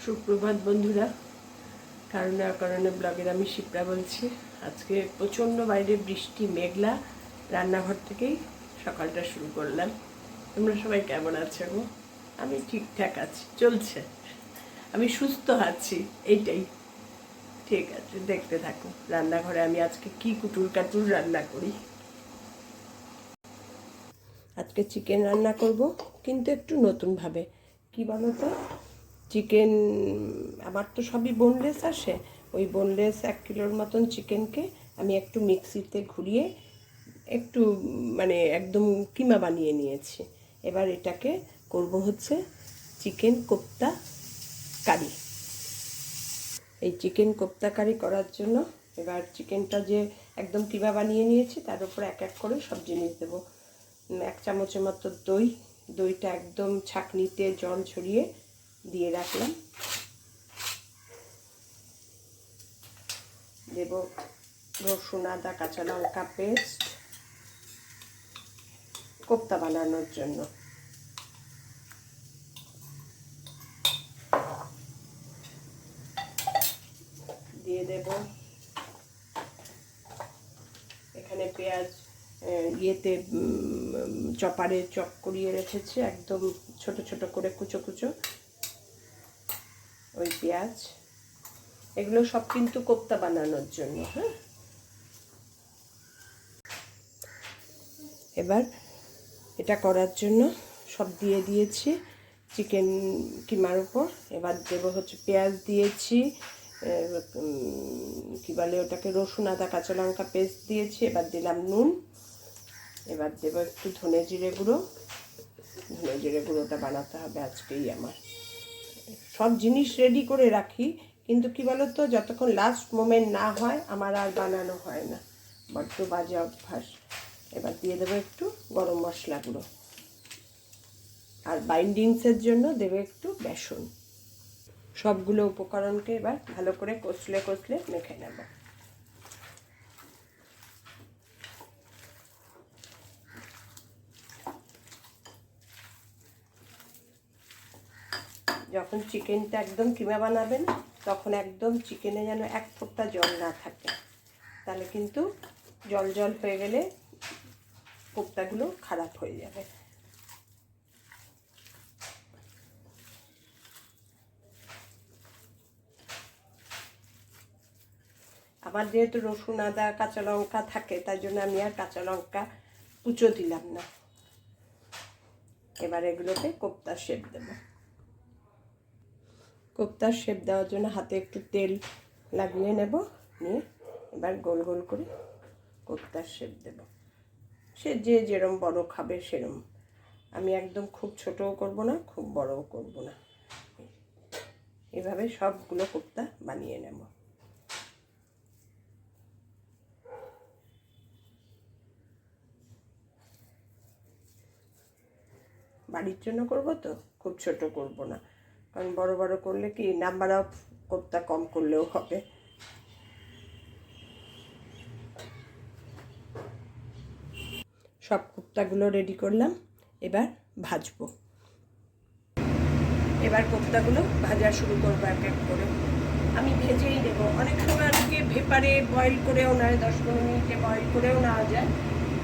সুপ্রভাত বন্ধুরা। কারণে ব্লগের আমি শিপ্রা বলছি। আজকে প্রচণ্ড বাইরে বৃষ্টি, মেঘলা। রান্নাঘর থেকেই সকালটা শুরু করলাম। তোমরা সবাই কেমন আছো গো? আমি ঠিকঠাক আছি, চলছে। আমি সুস্থ আছি, এইটাই। ঠিক আছে, দেখতে থাকো। রান্নাঘরে আমি আজকে কি কুটুর কাটুর রান্না করি। আজকে চিকেন রান্না করব, কিন্তু একটু নতুনভাবে। কি বলো তো, চিকেন আমার তো সবই বোনলেস আসে। ওই বোনলেস 1 কিলোর মতন চিকেনকে আমি একটু মিক্সিতে ঘুরিয়ে একটু মানে একদম কিমা বানিয়ে নিয়েছি। এবার এটাকে করব হচ্ছে চিকেন কোপ্তা কারি। এই চিকেন কোপ্তা কারি করার জন্য এবার চিকেনটা যে একদম কিমা বানিয়ে নিয়েছি তার উপর এক এক করে সব জিনিস দেবো। 1 চামচের মতো দইটা একদম ছাঁকনিতে জল ঝরিয়ে দিয়ে রাখলাম। দেব রসুন, আদা, কাঁচা লঙ্কা পেস্ট কোপ্তা বানানোর জন্য। দিয়ে দেব এখানে পেঁয়াজ, ইয়েতে চপারে চপ করিয়ে রেখেছি, একদম ছোট ছোট করে কুচো কুচো ওই পেঁয়াজ। এগুলো সব কিন্তু কোপ্তা বানানোর জন্য। হ্যাঁ, এবার এটা করার জন্য সব দিয়ে দিয়েছি চিকেন কিমার উপর। এবার দেবো হচ্ছে পেঁয়াজ দিয়েছি, কী বলে ওটাকে, রসুন, আদা, কাঁচা লঙ্কা পেস্ট দিয়েছি। এবার দিলাম নুন। এবার দেবো একটু ধনে জিরে গুঁড়োটা বানাতে হবে আজকেই আমার। সব জিনিস রেডি করে রাখি, কিন্তু কী বলো তো, যতক্ষণ লাস্ট মোমেন্ট না হয় আমার আর বানানো হয় না, বড্ড বাজে অভ্যাস। এবার দিয়ে দেবো একটু গরম মশলা গুঁড়ো, আর বাইন্ডিংসের জন্য দেবে একটু বেসন। সবগুলো উপকরণকে এবার ভালো করে কষলে মেখে নেব। যখন চিকেনটা একদম কিমা বানাবেন তখন একদম চিকেনে যেন 1 ফোঁটা জল না থাকে, তাহলে কিন্তু জল হয়ে গেলে কোপ্তাগুলো খারাপ হয়ে যাবে। আমার যেহেতু রসুন, আদা, কাঁচা লঙ্কা থাকে, তাই জন্য আমি আর কাঁচা লঙ্কা কুচো দিলাম না। এবার এগুলোকে কোপ্তার শেপ দেব। কোপ্তার শেপ দেওয়ার জন্য হাতে একটু তেল লাগিয়ে নেব, নিয়ে এবার গোল গোল করে কোপ্তার শেপ দেব। সে যে যেরম বড় খাবে সেরম। আমি একদম খুব ছোটও করব না, খুব বড়ও করব না। এভাবে সবগুলো কোপ্তা বানিয়ে নেব। বাড়ির জন্য করব তো, খুব ছোট করব না, কারণ বড় বড় করলে কি নাম্বার অফ কোপ্তা কম করলেও হবে। সব কোপ্তাগুলো রেডি করলাম, এবার ভাজবো। এবার কোপ্তাগুলো ভাজা শুরু করবো এক এক করে। আমি ভেজেই নেব। অনেক সময় অনেকে ভেপারে বয়েল করেও নেয়, 10-15 মিনিটে বয়েল করেও নেওয়া যায়,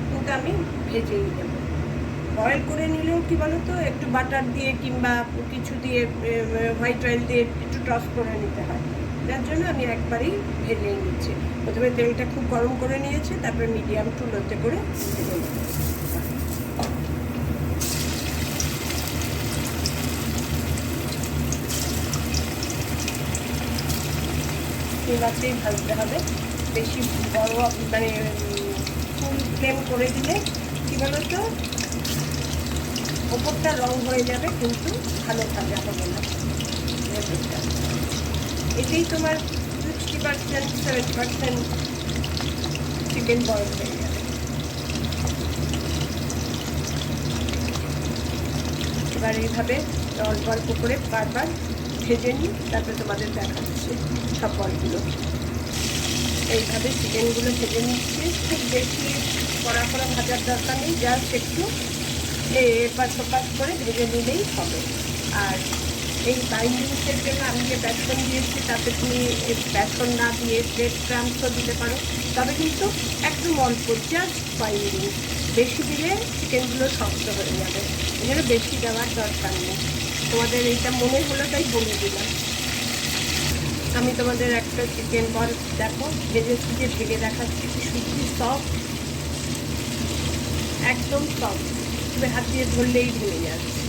কিন্তু আমি ভেজেই নেব। বয়েল করে নিলেও কী বলো তো, একটু বাটার দিয়ে কিংবা কিছু দিয়ে, হোয়াইট অয়েল দিয়ে একটু টস করে নিতে হয়। যার জন্য আমি একবারেই ভেজেই নিচ্ছি। প্রথমে তেলটা খুব গরম করে নিয়েছি, তারপরে মিডিয়াম টু লোতে করে ভেজে নেব। তেলাতেই ভাজতে হবে, বেশি বড় মানে ফুল ফ্লেম করে দিলে কী বলো তো, ওপরটা রং হয়ে যাবে, কিন্তু ভালো ভাজা হবে না। এতেই তোমার 60%, 70% চিকেন বয়েল হয়ে যাবে। এবার এইভাবে অল্প অল্প করে বারবার ভেজে নিই, তারপরে তোমাদের দেখাচ্ছি সব বলগুলো। এইভাবে চিকেনগুলো ভেজে নিচ্ছি। খুব বেশি কড়া ভাজার দরকার নেই, জাস্ট একটু এপাশ ওপাশ করে ভেজে নিলেই হবে। আর এই বাইন্ডিংসের জন্য আমি যে বেসন দিয়েছি তাতে তুমি বেসন না দিয়ে ব্রেড ক্রাম্পসও দিতে পারো, তবে কিন্তু একদম অল্প, জাস্ট বাইন্ডিং। বেশি দিলে চিকেনগুলো শক্ত হয়ে যাবে, এই জন্য বেশি দেওয়ার দরকার নেই। তোমাদের এইটা মনে হলো তাই বলে দিলাম। আমি তোমাদের একটা চিকেন বল দেখো ভেজেছি, যে ভেঙে দেখাচ্ছি, কি শুধু সফট, একদম সফট, তুমি হাত দিয়ে ধরলেই ভেঙে যাচ্ছে।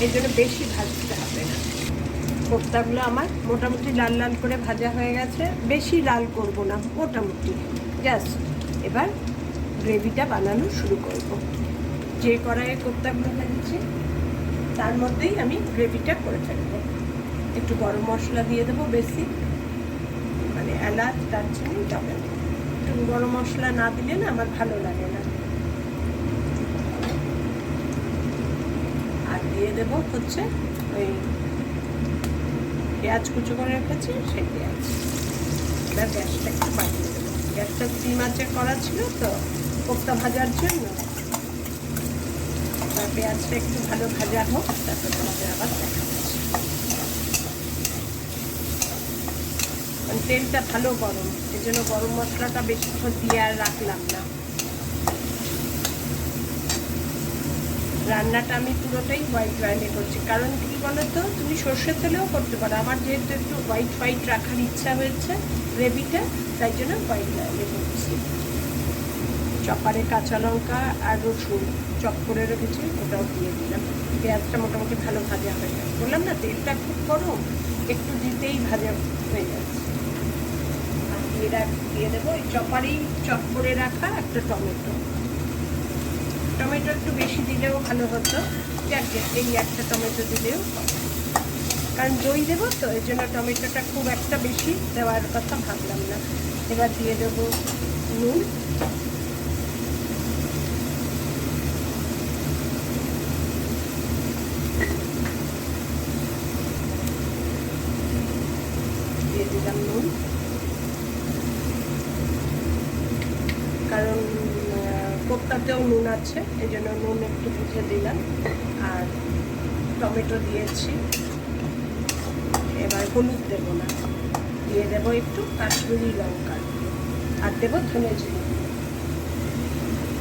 এই জন্য বেশি ভাজতে হবে না। কোপ্তাগুলো আমার মোটামুটি লাল লাল করে ভাজা হয়ে গেছে, বেশি লাল করব না, মোটামুটি জাস্ট। এবার গ্রেভিটা বানানো শুরু করব। যে কড়াইয়ে কোপ্তাগুলো ভেজেছি তার মধ্যেই আমি গ্রেভিটা করে ফেলবো। একটু গরম মশলা দিয়ে দেবো বেশি, মানে এলাচ দারচিনি যাবে না, একটু গরম মশলা না দিলে না আমার ভালো লাগে না। আর দিয়ে দেবো হচ্ছে ওই পেঁয়াজ কুচো করে রেখেছি সেই পেঁয়াজ। এবার গ্যাসটা একটু বাড়িয়ে দেবো, গ্যাসটা সিম আঁচে করা ছিল তো কোপ্তা ভাজার জন্য। এবার পেঁয়াজটা একটু ভালো ভাজা হোক, তারপর তোমাদের আবার দেখাচ্ছি। তেলটা ভালো গরম, এই জন্য গরম মশলাটা বেশিক্ষণ দিয়ে আর রাখলাম না। রান্নাটা আমি পুরোটাই হোয়াইট অয়েলে করছি, কারণ কি বলো তো, তুমি সর্ষের তেলেও করতে পারো। আমার যেহেতু একটু হোয়াইট হোয়াইট রাখার ইচ্ছা হয়েছে গ্রেভিটা, তাই জন্য হোয়াইট অয়েলে করছি। চপারে কাঁচা লঙ্কা আর রসুন চপ করে রেখেছি, ওটাও দিয়ে দিলাম। পেঁয়াজটা মোটামুটি ভালো ভাজা হয়ে যাবে, বললাম না তেলটা খুব গরম, একটু দিতেই ভাজা হয়ে যাচ্ছে। আর দিয়ে দেবো এই চপারেই চপ করে রাখা একটা টমেটো। টমেটো একটু বেশি দিলেও ভালো হতো, যাকে এই একটা টমেটো দিলেও, কারণ দই দেবো তো এই জন্য টমেটোটা খুব একটা বেশি দেওয়ার কথা ভাবলাম না। এবার দিয়ে দেবো নুন, দিয়ে দিলাম নুন, কারণ কোপ্তাতেও নুন আছে, এই জন্য নুন একটু বুঝে দিলাম। আর টমেটো দিয়েছি। এবার হলুদ দেবো না, দিয়ে দেবো একটু কাশ্মীরি লঙ্কা, আর দেবো ধনে জিরে।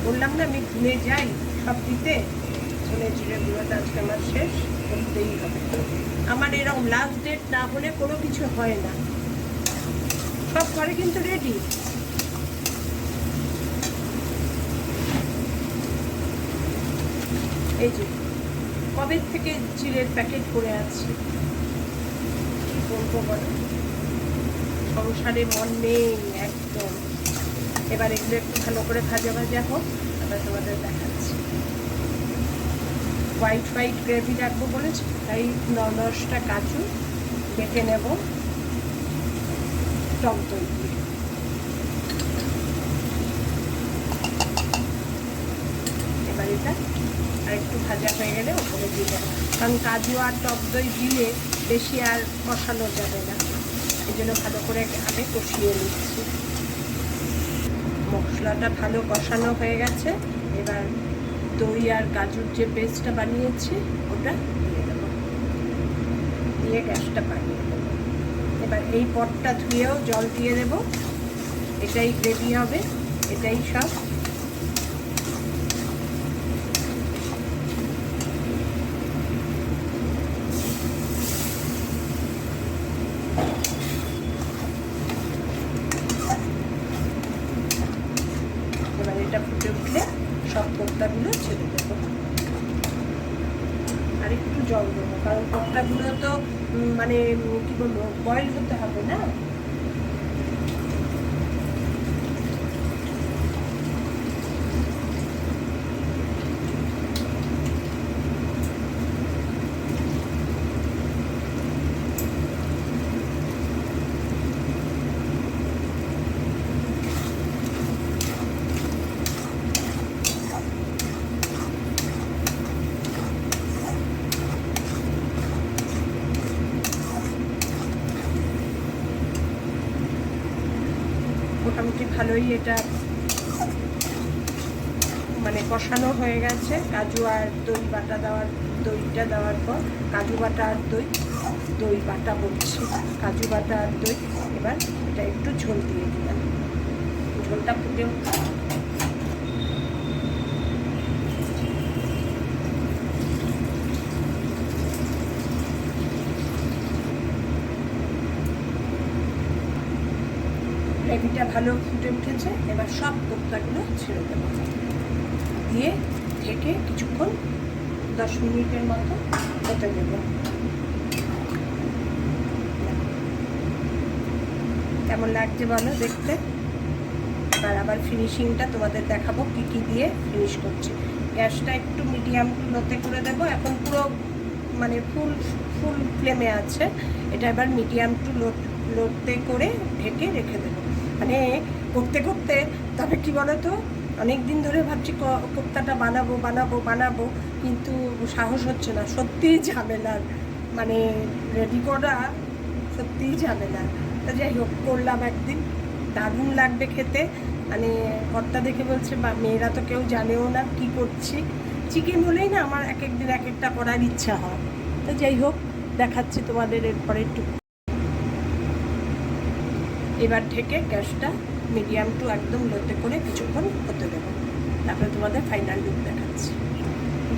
বললাম না আমি ভুলে যাই সব দিতে, ধনে জিরে গুঁড়োটা আজকে আমার শেষ করতেই হবে। আমার এরকম লাস্ট ডেট না হলে কোনো কিছু হয় না। সব ঘরে কিন্তু রেডি। এই যে কবে থেকে জিরের প্যাকেট করে আছি, কি বলবো বলো, সংসারে মন নেই একদম। এবার এগুলো একটু ভালো করে ভাজা ভাজা হোক, আবার তোমাদের দেখাচ্ছি। হোয়াইট হোয়াইট গ্রেভি রাখবো বলেছি, তাই 9-10টা কাজু বেটে নেব টক দই দিয়ে। এবার এটা আর একটু ভাজা হয়ে গেলে ওপরে দিয়ে দেবো, কারণ কাজু আর টক দই দিলে বেশি আর কষানো যাবে না, এই জন্য ভালো করে আগে কষিয়ে নিচ্ছি। মশলাটা ভালো কষানো হয়ে গেছে, এবার দই আর কাজুর যে পেস্টটা বানিয়েছি ওটা দিয়ে দেবো, দিয়ে গ্যাসটা বাড়িয়ে দেবো। এবার এই পটটা ধুয়েও জল দিয়ে দেবো, এটাই গ্রেভি হবে, এটাই সব। এবার এটা ফুটে উঠলে সব কোপ্তাগুলো ছেড়ে দেবো, আর একটু জল দেবো, কারণ কোপ্তাগুলো তো মানে কি বলবো বয়েল হতে হবে না। মোটামুটি ভালোই এটা মানে কষানো হয়ে গেছে, কাজু আর দই বাটা দেওয়ার দইটা দেওয়ার পর কাজু বাটা আর দই বাটা বলছি, কাজু বাটা আর দই। এবার এটা একটু ঝোল দিয়ে দিলাম, ঝোলটা ফুটে গ্রেভিটা ভালো ফুটে উঠেছে। এবার সব কোপ্তাগুলো ছেড়ে দেবো, দিয়ে ঢেকে কিছুক্ষণ 10 মিনিটের মতো হতে দেব। কেমন লাগছে বলো দেখতে। এবার আবার ফিনিশিংটা তোমাদের দেখাবো কি কি দিয়ে ফিনিশ করছি। গ্যাসটা একটু মিডিয়াম টু লোতে করে দেবো। এখন পুরো মানে ফুল ফ্লেমে আছে, এটা এবার মিডিয়াম টু লোতে করে ঢেকে রেখে দেবো। মানে করতে করতে তবে কি বলো তো, অনেক দিন ধরে ভাবছি কোপ্তাটা বানাবো, কিন্তু সাহস হচ্ছে না। সত্যিই ঝামেলার, মানে রেডি করা সত্যিই ঝামেলার। তা যাই হোক, করলাম একদিন, দারুণ লাগবে খেতে। মানে কর্তা দেখে বলছে, বা মেয়েরা তো কেউ জানেও না কি করছি। চিকেন হলেই না আমার এক একদিন এক একটা করার ইচ্ছা হয়। তো যাই হোক, দেখাচ্ছি তোমাদের এরপরে একটু। এবার ঢেকে গ্যাসটা মিডিয়াম টু একদম লোতে করে কিছুক্ষণ হতে দেবো, তারপরে তোমাদের ফাইনাল লুক দেখাচ্ছি।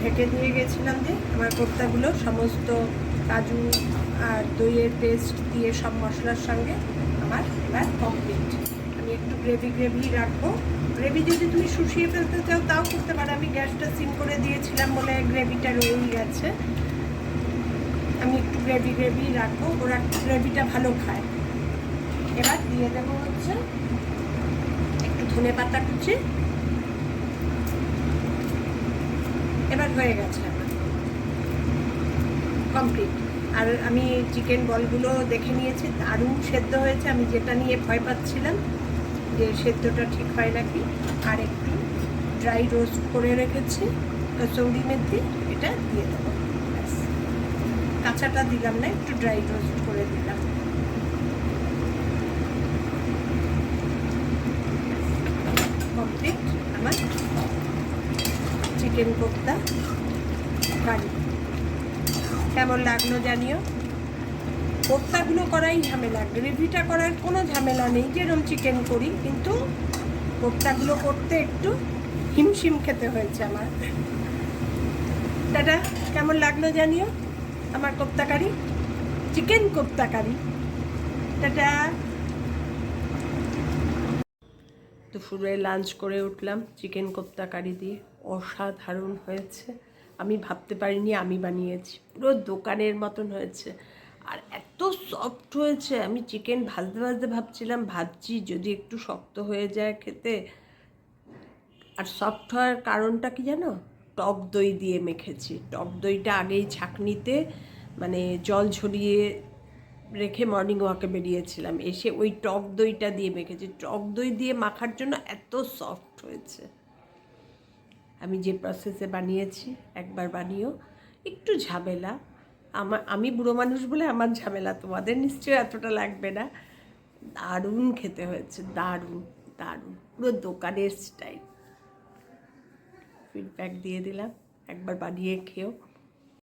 ঢেকে দিয়ে গেছিলাম যে আমার কোপ্তাগুলো সমস্ত কাজু আর দইয়ের পেস্ট দিয়ে সব মশলার সঙ্গে আমার এবার কমপ্লিট। আমি একটু গ্রেভি রাখবো। গ্রেভি যদি তুমি শুষিয়ে ফেলতে চাও তাও করতে পারো। আমি গ্যাসটা সিম করে দিয়েছিলাম বলে গ্রেভিটা রয়েই গেছে। আমি একটু গ্রেভি রাখবো, ওরা গ্রেভিটা ভালো খায়। এবার দিয়ে দেবো হচ্ছে একটু ধনেপাতা কুচি। এবার হয়ে গেছে আমার কমপ্লিট। আর আমি চিকেন বলগুলো দেখে নিয়েছি, দারুণ সেদ্ধ হয়েছে। আমি যেটা নিয়ে ভয় পাচ্ছিলাম যে সেদ্ধটা ঠিক হয় নাকি, আর একটু ড্রাই রোস্ট করে রেখেছি কসৌরি মেথি, এটা দিয়ে দেবো। কাঁচাটা দিলাম না, একটু ড্রাই রোস্ট করে দিলাম। কমপ্লিট আমার চিকেন কোপ্তা কারি। কেমন লাগলো জানিও। কোপ্তাগুলো করাই ঝামেলা, গ্রেভিটা করার কোনো ঝামেলা নেই, যেরকম চিকেন করি, কিন্তু কোপ্তাগুলো করতে একটু হিমশিম খেতে হয়েছে আমার। দাদা কেমন লাগলো জানিও আমার কোপ্তা কারি, চিকেন কোপ্তা কারি। টাটা। দুপুরে লাঞ্চ করে উঠলাম চিকেন কোপ্তা কারি দিয়ে, অসাধারণ হয়েছে। আমি ভাবতে পারিনি আমি বানিয়েছি, পুরো দোকানের মতন হয়েছে। আর এত সফট হয়েছে, আমি চিকেন ভাজতে ভাবছি যদি একটু শক্ত হয়ে যায় খেতে। আর সফট হওয়ার কারণটা কি জানো, টক দই দিয়ে মেখেছি। টক দইটা আগেই ছাঁকনিতে মানে জল ঝরিয়ে রেখে মর্নিং ওয়াকে বেরিয়েছিলাম, এসে ওই টক দইটা দিয়ে মেখেছি। টক দই দিয়ে মাখার জন্য এত সফট হয়েছে। আমি যে প্রসেসে বানিয়েছি একবার বানিও, একটু ঝামেলা। আমি বুড়ো মানুষ বলে আমার ঝামেলা, তোমাদের নিশ্চয়ই এতটা লাগবে না। দারুণ খেতে হয়েছে, দারুণ পুরো দোকানের স্টাইল। ফিডব্যাক দিয়ে দিলাম, একবার বানিয়ে খেও।